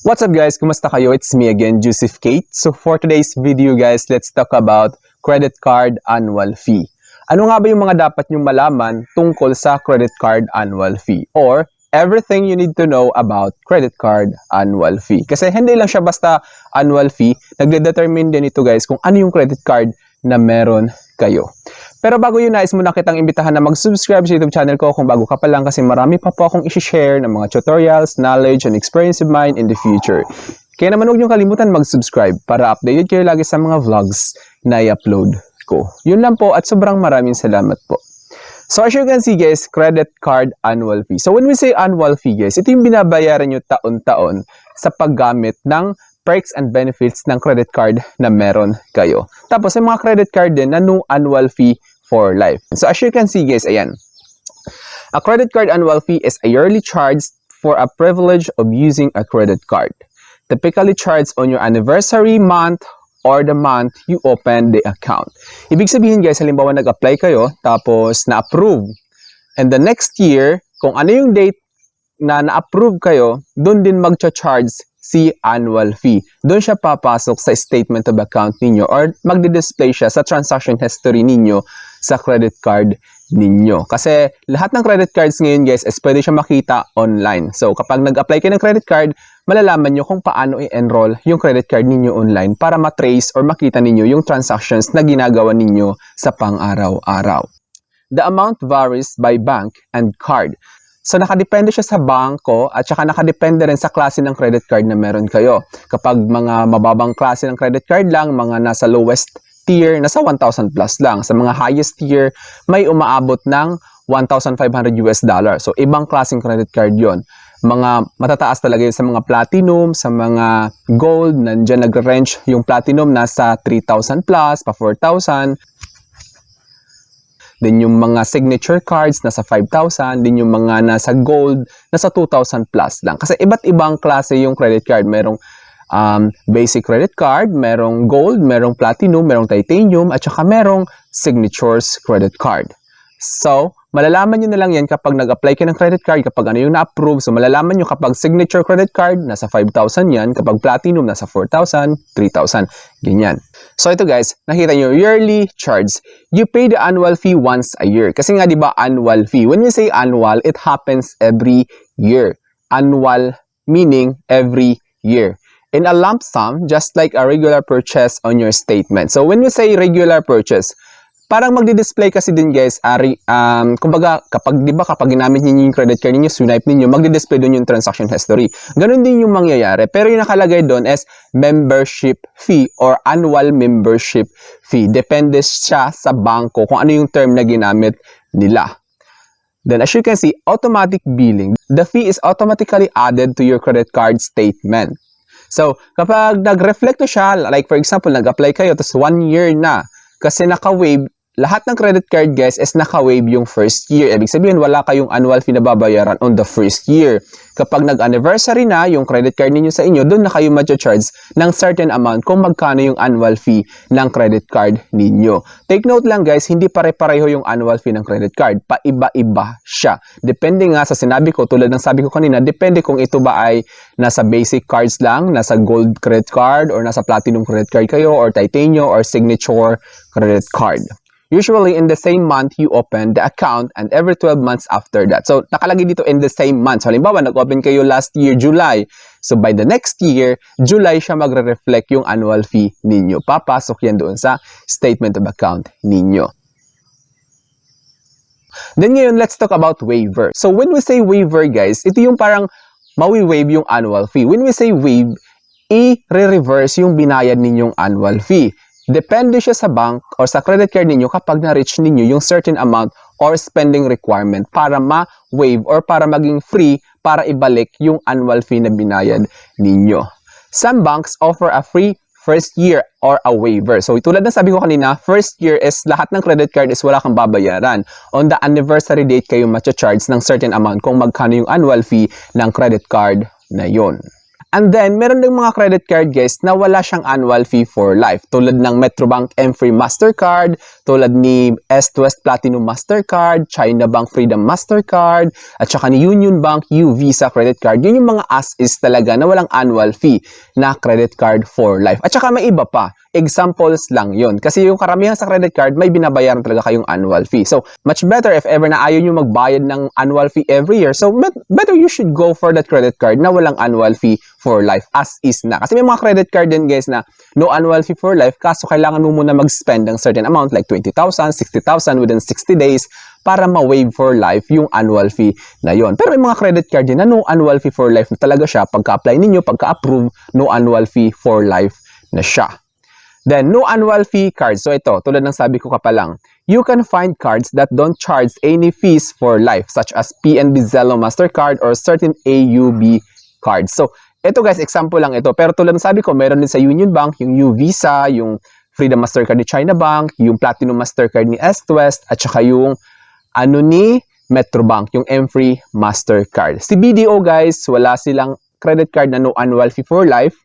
What's up guys? Kumusta kayo? It's me again, Joseph Kate. So for today's video guys, let's talk about credit card annual fee. Ano nga ba yung mga dapat nyong malaman tungkol sa credit card annual fee? Or everything you need to know about credit card annual fee. Kasi hindi lang siya basta annual fee, nagde-determine din ito guys kung ano yung credit card na meron kayo. Pero bago yun, nais muna kitang imbitahan na mag-subscribe sa YouTube channel ko kung bago ka pa lang kasi marami pa po akong isi-share ng mga tutorials, knowledge, and experience of mine in the future. Kaya naman huwag niyong kalimutan mag-subscribe para updated kayo lagi sa mga vlogs na i-upload ko. Yun lang po at sobrang maraming salamat po. So as you can see guys, credit card annual fee. So when we say annual fee guys, ito yung binabayaran nyo taon-taon sa paggamit ng perks and benefits ng credit card na meron kayo. Tapos may mga credit card din na no annual fee for life. So as you can see guys, ayan. A credit card annual fee is a yearly charge for a privilege of using a credit card. Typically charged on your anniversary month or the month you open the account. Ibig sabihin guys, halimbawa nag-apply kayo, tapos na-approve. And the next year, kung ano yung date na na-approve kayo, doon din mag-charge si annual fee. Doon siya papasok sa statement of account ninyo or magdi-display siya sa transaction history ninyo sa credit card ninyo. Kasi lahat ng credit cards ngayon guys is pwede siya makita online. So kapag nag-apply kayo ng credit card, malalaman nyo kung paano i-enroll yung credit card ninyo online para matrace or makita ninyo yung transactions na ginagawa ninyo sa pang-araw-araw. The amount varies by bank and card. So nakadepende siya sa bangko at saka nakadepende rin sa klase ng credit card na meron kayo. Kapag mga mababang klase ng credit card lang, mga nasa lowest tier, nasa 1,000 plus lang. Sa mga highest tier, may umaabot ng $1,500 US. So ibang klaseng credit card yon. Mga matataas talaga yun sa mga platinum, sa mga gold, nandiyan nagre-range yung platinum nasa 3,000 plus, pa 4,000. Din yung mga signature cards nasa 5,000, din yung mga nasa gold nasa 2,000 plus lang. Kasi iba't ibang klase yung credit card. Merong basic credit card, merong gold, merong platinum, merong titanium, at saka merong signatures credit card. So, malalaman nyo na lang yan kapag nag-apply kayo ng credit card, kapag ano yung na-approve. So, malalaman nyo kapag signature credit card, nasa 5,000 yan. Kapag platinum, nasa 4,000, 3,000, ganyan. So, ito guys, nakita nyo, yearly charge. You pay the annual fee once a year. Kasi nga, di ba, annual fee. When we say annual, it happens every year. Annual meaning every year. In a lump sum, just like a regular purchase on your statement. So, when we say regular purchase, parang magdi-display kasi din guys, kumbaga kapag ginamit niyo yung credit card niyo, swipe niyo, magdi-display doon yung transaction history. Ganun din yung mangyayari. Pero yung nakalagay doon is membership fee or annual membership fee. Depende siya sa bangko kung ano yung term na ginamit nila. Then as you can see, automatic billing. The fee is automatically added to your credit card statement. So, kapag nag-reflect na siya, like for example, nag-apply kayo, tapos 1 year na, kasi naka-waive, lahat ng credit card guys is naka-waive yung first year. Ibig sabihin, wala kayong annual fee na babayaran on the first year. Kapag nag-anniversary na yung credit card ninyo sa inyo, doon na kayo ma-charge ng certain amount kung magkano yung annual fee ng credit card ninyo. Take note lang guys, hindi pare-pareho yung annual fee ng credit card. Paiba-iba siya. Depende nga sa sinabi ko, tulad ng sabi ko kanina, depende kung ito ba ay nasa basic cards lang, nasa gold credit card, or nasa platinum credit card kayo, or titanium, or signature credit card. Usually, in the same month, you open the account and every 12 months after that. So, nakalagay dito in the same month. So, halimbawa, nag-open kayo last year, July. So, by the next year, July siya magre-reflect yung annual fee ninyo. Papasok yan doon sa statement of account ninyo. Then ngayon, let's talk about waiver. So, when we say waiver, guys, ito yung parang mawi-waive yung annual fee. When we say waive, i-reverse yung binayad ninyong annual fee. Depende siya sa bank or sa credit card ninyo kapag na-reach ninyo yung certain amount or spending requirement para ma-waive or para maging free para ibalik yung annual fee na binayad ninyo. Some banks offer a free first year or a waiver. So, tulad ng sabi ko kanina, first year is lahat ng credit card is wala kang babayaran. On the anniversary date kayo matcha-charge ng certain amount kung magkano yung annual fee ng credit card na yon. And then, meron ding mga credit card guys na wala siyang annual fee for life. Tulad ng Metrobank M-Free Mastercard, tulad ni East West Platinum Mastercard, China Bank Freedom Mastercard, at saka ni Union Bank U-Visa credit card. Yun yung mga as-is talaga na walang annual fee na credit card for life. At saka may iba pa. Examples lang yun. Kasi yung karamihan sa credit card, may binabayaran talaga kayong annual fee. So, much better if ever na ayaw nyo magbayad ng annual fee every year. So, better you should go for that credit card na walang annual fee for life as is na. Kasi may mga credit card din guys na no annual fee for life kaso kailangan mo muna mag-spend ng certain amount like 20,000, 60,000 within 60 days para ma-waive for life yung annual fee na yon. Pero may mga credit card din na no annual fee for life na talaga siya. Pagka-apply ninyo, pagka-approve, no annual fee for life na siya. Then, no annual fee cards. So ito, tulad ng sabi ko kapalang, you can find cards that don't charge any fees for life such as PNB Zelle Mastercard or certain AUB cards. So, ito guys, example lang ito. Pero tulad ng sabi ko, meron din sa Union Bank, yung U-Visa, yung Freedom Mastercard ni China Bank, yung Platinum Mastercard ni East West, at saka yung ni Metrobank, yung M-Free Mastercard. Si BDO guys, wala silang credit card na no annual fee for life.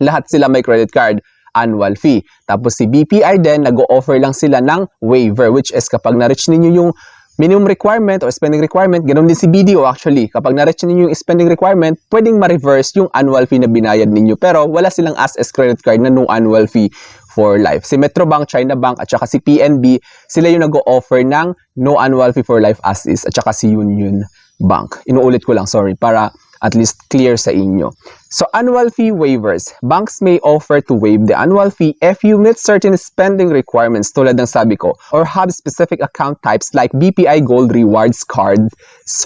Lahat sila may credit card annual fee. Tapos si BPI din, nag-o-offer lang sila ng waiver, which is kapag na-reach ninyo yung minimum requirement or spending requirement, ganoon din si BDO actually. Kapag na-reach ninyo yung spending requirement, pwedeng ma-reverse yung annual fee na binayad ninyo. Pero wala silang as-is credit card na no annual fee for life. Si Metrobank, China Bank, at saka si PNB, sila yung nag-o-offer ng no annual fee for life as is, at saka si Union Bank. Inuulit ko lang, sorry, para at least clear sa inyo. So, annual fee waivers. Banks may offer to waive the annual fee if you meet certain spending requirements tulad ng sabi ko or have specific account types like BPI Gold Rewards Card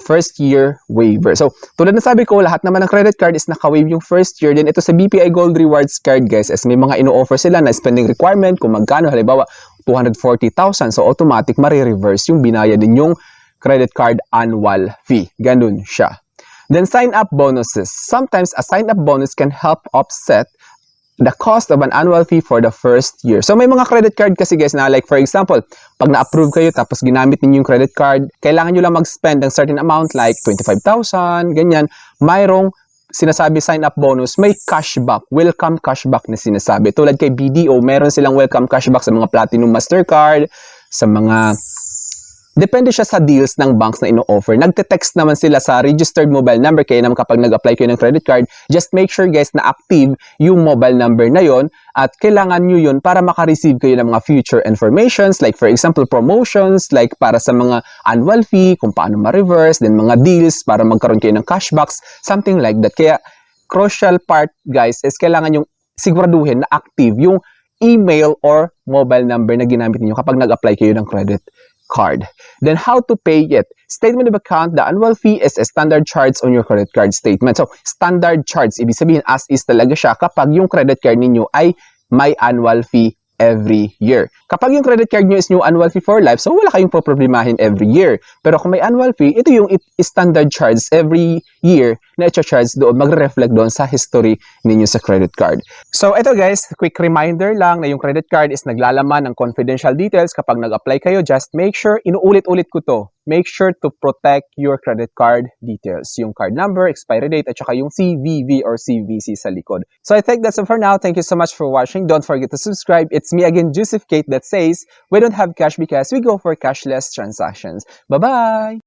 first year waiver. So, tulad ng sabi ko, lahat naman ng credit card is naka-waive yung first year. Then, ito sa BPI Gold Rewards Card, guys, is may mga ino-offer sila na spending requirement kung magkano. Halimbawa, 240,000. So, automatic marireverse yung binayad ninyong credit card annual fee. Ganun siya. Then sign-up bonuses. Sometimes a sign-up bonus can help offset the cost of an annual fee for the first year. So may mga credit card kasi guys na like for example, pag na-approve kayo tapos ginamit niyo yung credit card, kailangan niyo lang mag-spend ng certain amount like 25,000, ganyan. Mayroong sinasabi sign-up bonus, may cashback, welcome cashback na sinasabi. Tulad kay BDO, meron silang welcome cashback sa mga Platinum Mastercard, sa mga depende siya sa deals ng banks na ino-offer. Nagte-text naman sila sa registered mobile number kaya naman kapag nag-apply kayo ng credit card, just make sure guys na active yung mobile number na yon at kailangan nyo yun para makareceive kayo ng mga future informations like for example promotions, like para sa mga annual fee, kung paano ma-reverse, then mga deals para magkaroon kayo ng cashbacks, something like that. Kaya crucial part guys is kailangan yung siguraduhin na active yung email or mobile number na ginamit niyo kapag nag-apply kayo ng credit card. Then how to pay it? Statement of account, the annual fee is a standard charge on your credit card statement. So, standard charge, ibig sabihin as is talaga siya kapag yung credit card ninyo ay may annual fee every year. Kapag yung credit card nyo is new annual fee for life, so wala kayong poproblemahin every year. Pero kung may annual fee, ito yung standard charge every year na i-charge doon, magre-reflect doon sa history ninyo sa credit card. So ito guys, quick reminder lang na yung credit card is naglalaman ng confidential details. Kapag nag-apply kayo, just make sure, inuulit-ulit ko to, make sure to protect your credit card details. Yung card number, expiry date, at saka yung CVV or CVC sa likod. So I think that's it for now. Thank you so much for watching. Don't forget to subscribe. It's me again, Joseph Kate, that says, we don't have cash because we go for cashless transactions. Bye-bye!